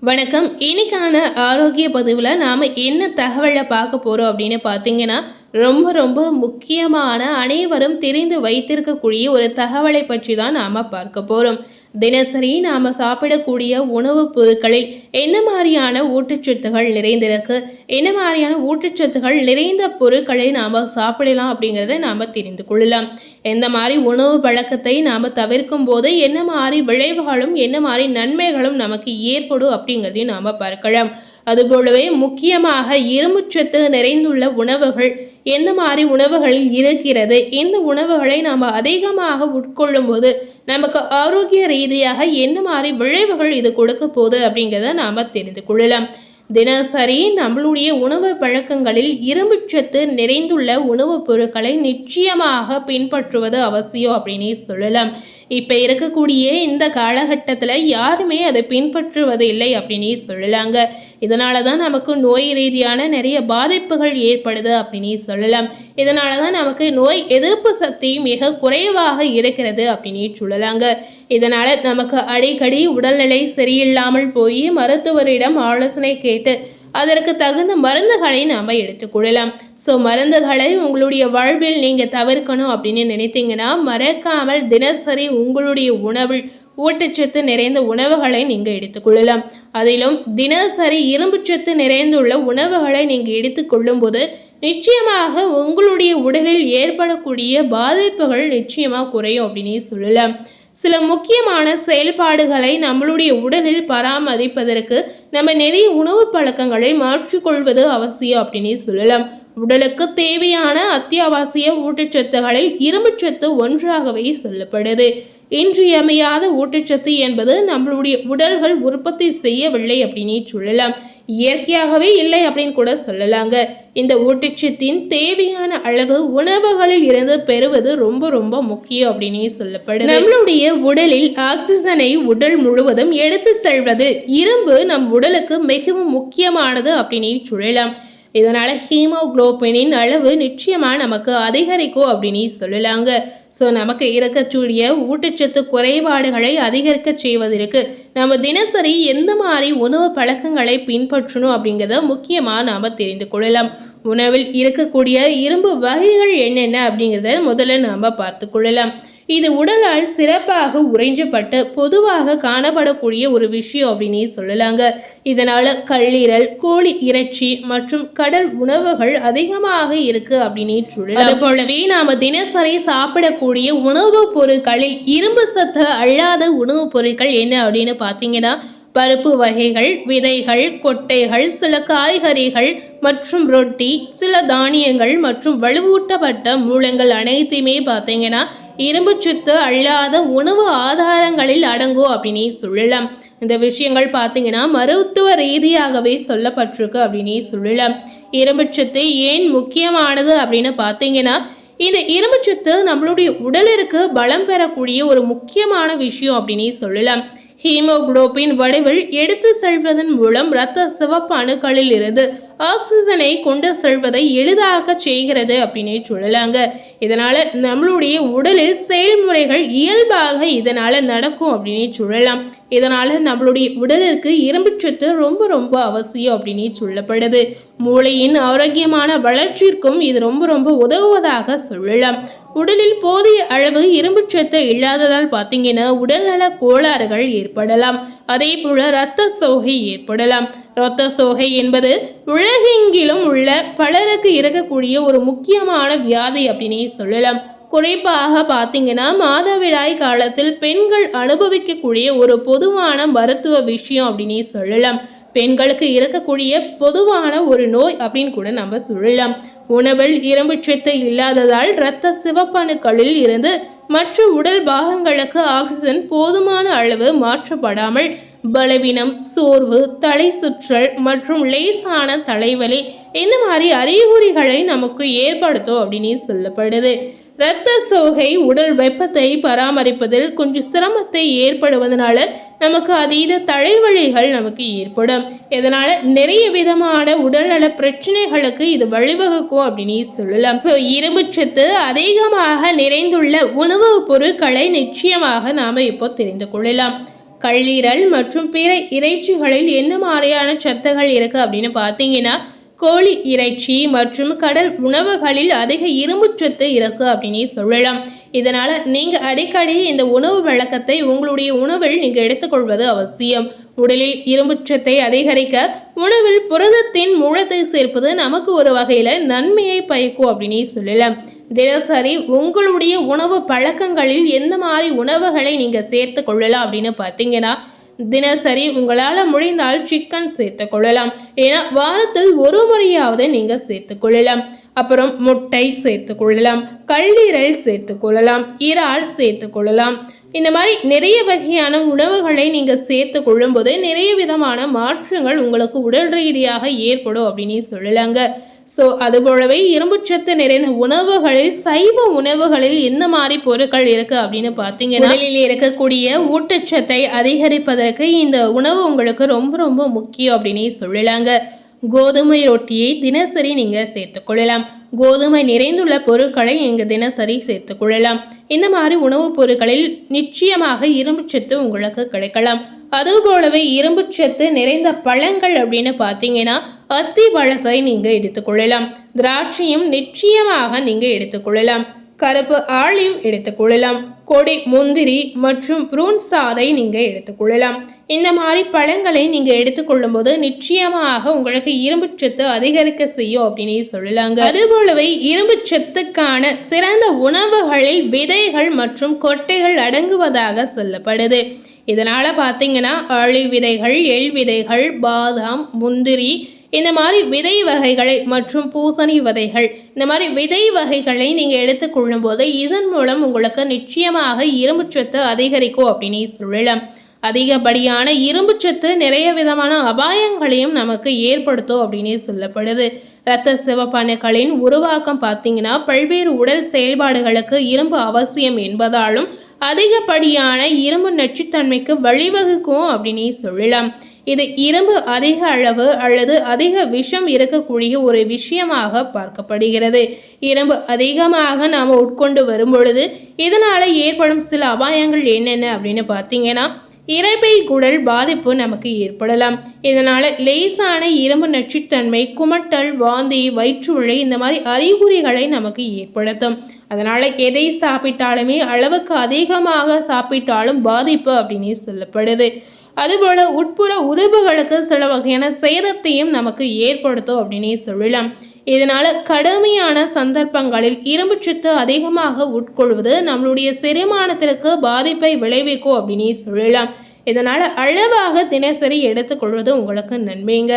வணக்கம். இன்னைக்கான ஆரோக்கிய பதிவில் நாம் என்ன தகவலை பார்க்க போகிறோம் அப்படின்னு பார்த்தீங்கன்னா, ரொம்ப ரொம்ப முக்கியமான அனைவரும் தெரிந்து வைத்திருக்கக்கூடிய ஒரு தகவலை பற்றி தான் நாம் பார்க்க போகிறோம். தினசரி நாம் சாப்பிடக்கூடிய உணவுப் பொருட்களில் என்ன மாதிரியான ஊட்டச்சத்துகள் நிறைந்திருக்கு, என்ன மாதிரியான ஊட்டச்சத்துகள் நிறைந்த பொருட்களை நாம் சாப்பிடலாம் அப்படிங்கிறத நாம் தெரிந்து கொள்ளலாம். எந்த மாதிரி உணவு பழக்கத்தை நாம் தவிர்க்கும் போது என்ன மாதிரி விளைவுகளும் என்ன மாதிரி நன்மைகளும் நமக்கு ஏற்படும் அப்படிங்கிறதையும் நாம் பார்க்கலாம். அதுபோலவே முக்கியமாக இரும்புச்சத்து நிறைந்துள்ள உணவுகள் எந்த மாதிரி உணவுகளில் இருக்கிறது, இந்த உணவுகளை நாம் அதிகமாக உட்கொள்ளும் போது நமக்கு ஆரோக்கிய ரீதியாக என்ன மாதிரி விளைவுகள் இது கொடுக்க போகுது அப்படிங்கிறத நாம் தெரிந்து கொள்ளலாம். தினசரி நம்மளுடைய உணவு பழக்கங்களில் இரும்புச்சத்து நிறைந்துள்ள உணவுப் பொருட்களை நிச்சயமாக பின்பற்றுவது அவசியம் அப்படின்னு சொல்லலாம். இப்போ இருக்கக்கூடிய இந்த காலகட்டத்தில் யாருமே அதை பின்பற்றுவது இல்லை அப்படின்னு சொல்லலாங்க. இதனால தான் நமக்கு நோய் ரீதியான நிறைய பாதிப்புகள் ஏற்படுது அப்படின்னு சொல்லலாம். இதனால தான் நமக்கு நோய் எதிர்ப்பு சக்தி மிக குறைவாக இருக்கிறது அப்படின்னு சொல்லலாங்க. இதனால் நமக்கு அடிக்கடி உடல்நிலை சரியில்லாமல் போய் மருத்துவரிடம் ஆலோசனை கேட்டு அதற்கு தகுந்த மருந்துகளை நாம் எடுத்துக்கொள்ளலாம். ஸோ மருந்துகளை உங்களுடைய வாழ்வில் நீங்கள் தவிர்க்கணும் அப்படின்னு நினைத்தீங்கன்னா மறக்காமல் தினசரி உங்களுடைய உணவில் ஊட்டச்சத்து நிறைந்த உணவுகளை நீங்கள் எடுத்துக்கொள்ளலாம். அதிலும் தினசரி இரும்புச்சத்து நிறைந்துள்ள உணவுகளை நீங்கள் எடுத்துக்கொள்ளும் போது நிச்சயமாக உங்களுடைய உடலில் ஏற்படக்கூடிய பாதிப்புகள் நிச்சயமாக குறையும் அப்படின்னு சொல்லலாம். சில முக்கியமான செயல்பாடுகளை நம்மளுடைய உடலில் பராமரிப்பதற்கு நம்ம நிறைய உணவு பழக்கங்களை மாற்றிக்கொள்வது அவசியம் அப்படின்னு சொல்லலாம். உடலுக்கு தேவையான அத்தியாவசிய ஊட்டச்சத்துகளில் இரும்புச்சத்து ஒன்றாகவே சொல்லப்படுது. இன்றியமையாத ஊட்டச்சத்து என்பது நம்மளுடைய உடல்கள் உற்பத்தி செய்யவில்லை அப்படின்னு சொல்லலாம், இயற்கையாகவே இல்லை அப்படின்னு கூட சொல்லலாங்க. இந்த ஊட்டச்சத்தின் தேவையான அளவு உணவுகளில் இருந்து பெறுவது ரொம்ப ரொம்ப முக்கியம் அப்படின்னு சொல்லப்படுது. நம்மளுடைய உடலில் ஆக்சிஜனை உடல் முழுவதும் எடுத்து செல்வது இரும்பு நம் உடலுக்கு மிகவும் முக்கியமானது அப்படின்னு சொல்லலாம். இதனால ஹீமோகுளோபினின் அளவு நிச்சயமா நமக்கு அதிகரிக்கும் அப்படின்னு சொல்லலாங்க. ஸோ நமக்கு இருக்கக்கூடிய ஊட்டச்சத்து குறைபாடுகளை அதிகரிக்க செய்வதற்கு நம்ம தினசரி எந்த மாதிரி உணவு பழக்கங்களை பின்பற்றணும் அப்படிங்கிறத முக்கியமாக நாம் தெரிந்து கொள்ளலாம். உணவில் இருக்கக்கூடிய இரும்பு வகைகள் என்னென்ன அப்படிங்கிறத முதல்ல நாம் பார்த்து கொள்ளலாம். இது உடலால் சிறப்பாக உறைஞ்சப்பட்டு பொதுவாக காணப்படக்கூடிய ஒரு விஷயம் அப்படின்னு சொல்லலாங்க. இதனால கல்லீரல், கோழி இறைச்சி மற்றும் கடல் உணவுகள் அதிகமாக இருக்கு அப்படின்னு சொல்லலாம். அது போலவே நாம தினசரி சாப்பிடக்கூடிய உணவுப் பொருட்களில் இரும்பு சத்து அல்லாத உணவுப் பொருட்கள் என்ன அப்படின்னு பார்த்தீங்கன்னா பருப்பு வகைகள், விதைகள், கொட்டைகள், சில காய்கறிகள் மற்றும் ரொட்டி, சில தானியங்கள் மற்றும் வலுவூட்டப்பட்ட மூலங்கள் அனைத்தையுமே பார்த்தீங்கன்னா இரும்புச்சத்து அல்லாத உணவு ஆதாரங்களில் அடங்கும் அப்படின்னு சொல்லலாம். இந்த விஷயங்கள் பார்த்தீங்கன்னா மருத்துவ ரீதியாகவே சொல்லப்பட்டிருக்கு அப்படின்னு சொல்லலாம். இரும்புச்சத்து ஏன் முக்கியமானது அப்படின்னு பார்த்தீங்கன்னா இந்த இரும்புச்சத்து நம்மளுடைய உடலிற்கு பலம் பெறக்கூடிய ஒரு முக்கியமான விஷயம் அப்படின்னு சொல்லலாம். ஹீமோகுளோபின் வடிவில் எடுத்து செல்வதன் மூலம் இரத்த சிவப்பு அணுக்களில் இருந்து ஆக்சிஜனை கொண்டு செல்வதை எளிதாக செய்கிறது அப்படின்னு சொல்லலாங்க. இதனால நம்மளுடைய உடலில் செயல்முறைகள் இயல்பாக இதனால நடக்கும் அப்படின்னு சொல்லலாம். இதனால நம்மளுடைய உடலுக்கு இரும்புச்சத்து ரொம்ப ரொம்ப அவசியம் அப்படின்னு சொல்லப்படுது. மூளையின் ஆரோக்கியமான வளர்ச்சிக்கும் இது ரொம்ப ரொம்ப உதவுவதாக சொல்லலாம். உடலில் போதிய அளவு இரும்புச்சத்து இல்லாததால் பார்த்தீங்கன்னா உடல்நல கோளாறுகள் ஏற்படலாம். அதே போல இரத்த சோகை ஏற்படலாம். இரத்த சோகை என்பது உலகெங்கிலும் உள்ள பலருக்கு இருக்கக்கூடிய ஒரு முக்கியமான வியாதி அப்படின்னு சொல்லலாம். குறிப்பாக பார்த்தீங்கன்னா மாதவிடாய் காலத்தில் பெண்கள் அனுபவிக்கக்கூடிய ஒரு பொதுவான மருத்துவ விஷயம் அப்படின்னு சொல்லலாம். பெண்களுக்கு இருக்கக்கூடிய பொதுவான ஒரு நோய் அப்படின்னு கூட நம்ம சொல்லலாம். உணவில் இரும்புச்சத்து இல்லாததால் இரத்த சிவப்பணுக்களில் இருந்து மற்ற உடல் பாகங்களுக்கு ஆக்சிஜன் போதுமான அளவு மாற்றப்படாமல் பலவீனம், சோர்வு, தலை சுற்றல் மற்றும் லேசான தலைவலி இந்த மாதிரி அறிகுறிகளை நமக்கு ஏற்படுத்தும் அப்படின்னு சொல்லப்படுது. இரத்த சோகை உடல் வெப்பத்தை பராமரிப்பதில் கொஞ்சம் சிரமத்தை ஏற்படுவதனால நமக்கு அதீத தலைவலிகள் நமக்கு ஏற்படும். இதனால நிறைய விதமான உடல்நல பிரச்சனைகளுக்கு இது வழிவகுக்கும் அப்படின்னு சொல்லலாம். ஸோ இரும்புச்சத்து அதிகமாக நிறைந்துள்ள உணவுப் பொருட்களை நிச்சயமாக நாம இப்போ தெரிந்து கொள்ளலாம். கல்லீரல் மற்றும் பிற இறைச்சிகளில் என்ன மாதிரியான சத்துகள் இருக்கு அப்படின்னு பார்த்தீங்கன்னா, கோழி இறைச்சி மற்றும் கடல் உணவுகளில் அதிக இரும்புச்சத்து இருக்கு அப்படின்னு சொல்லலாம். இதனால நீங்க அடிக்கடி இந்த உணவு வழக்கத்தை உங்களுடைய உணவில் நீங்க எடுத்துக்கொள்வது அவசியம். உடலில் இரும்புச்சத்தை அதிகரிக்க உணவில் புரதத்தின் மூலத்தை சேர்ப்பது நமக்கு ஒரு வகையில நன்மையை பயக்கும் அப்படின்னு சொல்லலாம். தினசரி உங்களுடைய உணவு பழக்கங்களில் எந்த மாதிரி உணவுகளை நீங்க சேர்த்து கொள்ளலாம் அப்படின்னு பார்த்தீங்கன்னா, தினசரி உங்களால் முடிந்தால் சிக்கன் சேர்த்து கொள்ளலாம். ஏன்னா வாரத்தில் ஒரு முறையாவது நீங்க சேர்த்து கொள்ளலாம். அப்புறம் முட்டை சேர்த்து கொள்ளலாம், கல்லீரல் சேர்த்து கொள்ளலாம், இறால் சேர்த்து கொள்ளலாம். இந்த மாதிரி நிறைய வகையான உணவுகளை நீங்க சேர்த்து கொள்ளும்போது நிறைய விதமான மாற்றங்கள் உங்களுக்கு உடல் ரீதியாக ஏற்படும் அப்படின்னு சொல்லலாங்க. ஸோ அதுபோலவே இரும்புச்சத்து நிறைந்த உணவுகளில் சைவ உணவுகளில் எந்த மாதிரி பொருட்கள் இருக்கு அப்படின்னு பார்த்தீங்கன்னா, உடலில் இருக்கக்கூடிய ஊட்டச்சத்தை அதிகரிப்பதற்கு இந்த உணவு உங்களுக்கு ரொம்ப ரொம்ப முக்கியம் அப்படின்னு சொல்லலாங்க. கோதுமை ரொட்டியை தினசரி நீங்க சேர்த்துக்கொள்ளலாம். கோதுமை நிறைந்துள்ள பொருட்களை நீங்க தினசரி சேர்த்துக்கொள்ளலாம். இந்த மாதிரி உணவுப் பொருட்களில் நிச்சயமாக இரும்புச்சத்து உங்களுக்கு கிடைக்கலாம். அதுபோலவே இரும்புச்சத்து நிறைந்த பழங்கள் அப்படின்னு பார்த்தீங்கன்னா, அத்தி பழத்தை நீங்க எடுத்துக்கொள்ளலாம். திராட்சையும் நிச்சயமாக நீங்க எடுத்துக்கொள்ளலாம். கருப்பு ஆலிவ் எடுத்துக்கொள்ளலாம். கொடி முந்திரி மற்றும் ப்ரூன் சாறை நீங்க எடுத்துக்கொள்ளலாம். இந்த மாதிரி பழங்களை நீங்க எடுத்துக்கொள்ளும் போது நிச்சயமாக உங்களுக்கு இரும்புச்சத்து அதிகரிக்க செய்யும் அப்படின்னு சொல்லலாங்க. அதுபோலவே இரும்புச்சத்துக்கான சிறந்த உணவுகளில் விதைகள் மற்றும் கொட்டைகள் அடங்குவதாக சொல்லப்படுது. இதனால பார்த்தீங்கன்னா ஆலிவ் விதைகள், எள் விதைகள், பாதாம், முந்திரி, இந்த மாதிரி விதை வகைகளை மற்றும் பூசணி விதைகள், இந்த மாதிரி விதை வகைகளை நீங்கள் எடுத்துக்கொள்ளும் போது இதன் மூலம் உங்களுக்கு நிச்சயமாக இரும்புச்சத்து அதிகரிக்கும் அப்படின்னு சொல்லலாம். அதிகப்படியான இரும்புச்சத்து நிறைய விதமான அபாயங்களையும் நமக்கு ஏற்படுத்தும் அப்படின்னு சொல்லப்படுது. இரத்த சிவப்பணுக்களின் உருவாக்கம் பார்த்தீங்கன்னா பல்வேறு உடல் செயல்பாடுகளுக்கு இரும்பு அவசியம் என்பதாலும் அதிகப்படியான இரும்பு நச்சுத்தன்மைக்கு வழிவகுக்கும் அப்படின்னு சொல்லலாம். இது இரும்பு அதிக அளவு அல்லது அதிக விஷம் இருக்கக்கூடிய ஒரு விஷயமாக பார்க்கப்படுகிறது. இரும்பு அதிகமாக நாம் உட்கொண்டு வரும் பொழுது இதனால் ஏற்படும் சில அபாயங்கள் என்னென்ன அப்படின்னு பார்த்தீங்கன்னா, இரைப்பை குடல் பாதிப்பு நமக்கு ஏற்படலாம். இதனால் லேசான இரும்பு நச்சுத்தன்மை, குமட்டல், வாந்தி, வயிற்றுவலி இந்த மாதிரி அறிகுறிகளை நமக்கு ஏற்படுத்தும். அதனால் எதை சாப்பிட்டாலுமே அளவுக்கு அதிகமாக சாப்பிட்டாலும் பாதிப்பு அப்படின்னு சொல்லப்படுது. அதுபோல் உட்புற உறுப்புகளுக்கு சில வகையான சேதத்தையும் நமக்கு ஏற்படுத்தும் அப்படின்னே சொல்லலாம். இதனால் கடுமையான சந்தர்ப்பங்களில் இரும்புச்சத்து அதிகமாக உட்கொள்வது நம்மளுடைய செரிமானத்திற்கு பாதிப்பை விளைவிக்கும் அப்படின்னே சொல்லலாம். இதனால் அளவாக தினசரி எடுத்துக்கொள்வது உங்களுக்கு நன்மைங்க.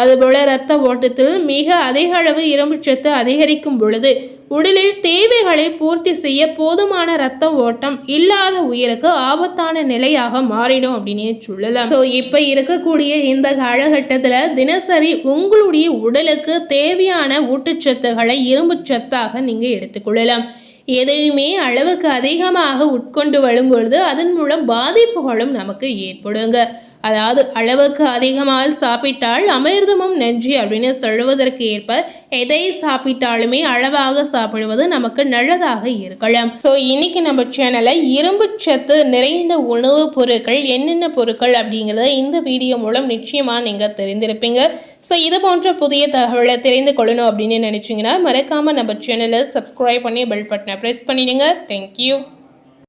அதுபோல இரத்த ஓட்டத்தில் மிக அதிக அளவு இரும்புச்சத்து அதிகரிக்கும் பொழுது உடலில் தேவைகளை பூர்த்தி செய்ய போதுமான இரத்த ஓட்டம் இல்லாத உயிருக்கு ஆபத்தான நிலையாக மாறிடும் அப்படின்னு சொல்லலாம். ஸோ இப்போ இருக்கக்கூடிய இந்த காலகட்டத்தில் தினசரி உங்களுடைய உடலுக்கு தேவையான ஊட்டச்சத்துக்களை இரும்பு சத்தாக நீங்கள் எடுத்துக்கொள்ளலாம். எதையுமே அளவுக்கு அதிகமாக உட்கொண்டு வரும்பொழுது அதன் மூலம் பாதிப்புகளும் நமக்கு ஏற்படுங்க. அதாவது அளவுக்கு அதிகமாக சாப்பிட்டால் அமிர்தமும் நன்றி அப்படின்னு சொல்வதற்கு ஏற்ப எதை சாப்பிட்டாலுமே அளவாக சாப்பிடுவது நமக்கு நல்லதாக இருக்கலாம். ஸோ இன்னைக்கு நம்ம சேனலை இரும்பு சத்து நிறைந்த உணவுப் பொருட்கள் என்னென்ன பொருட்கள் அப்படிங்கிறத இந்த வீடியோ மூலம் நிச்சயமாக நீங்கள் தெரிந்திருப்பீங்க. ஸோ இது போன்ற புதிய தகவலை தெரிந்து கொள்ளணும் அப்படின்னு நினச்சிங்கன்னா மறக்காமல் நம்ம சேனலை சப்ஸ்கிரைப் பண்ணி பெல் பட்டனை ப்ரெஸ் பண்ணிடுங்க. தேங்க்யூ.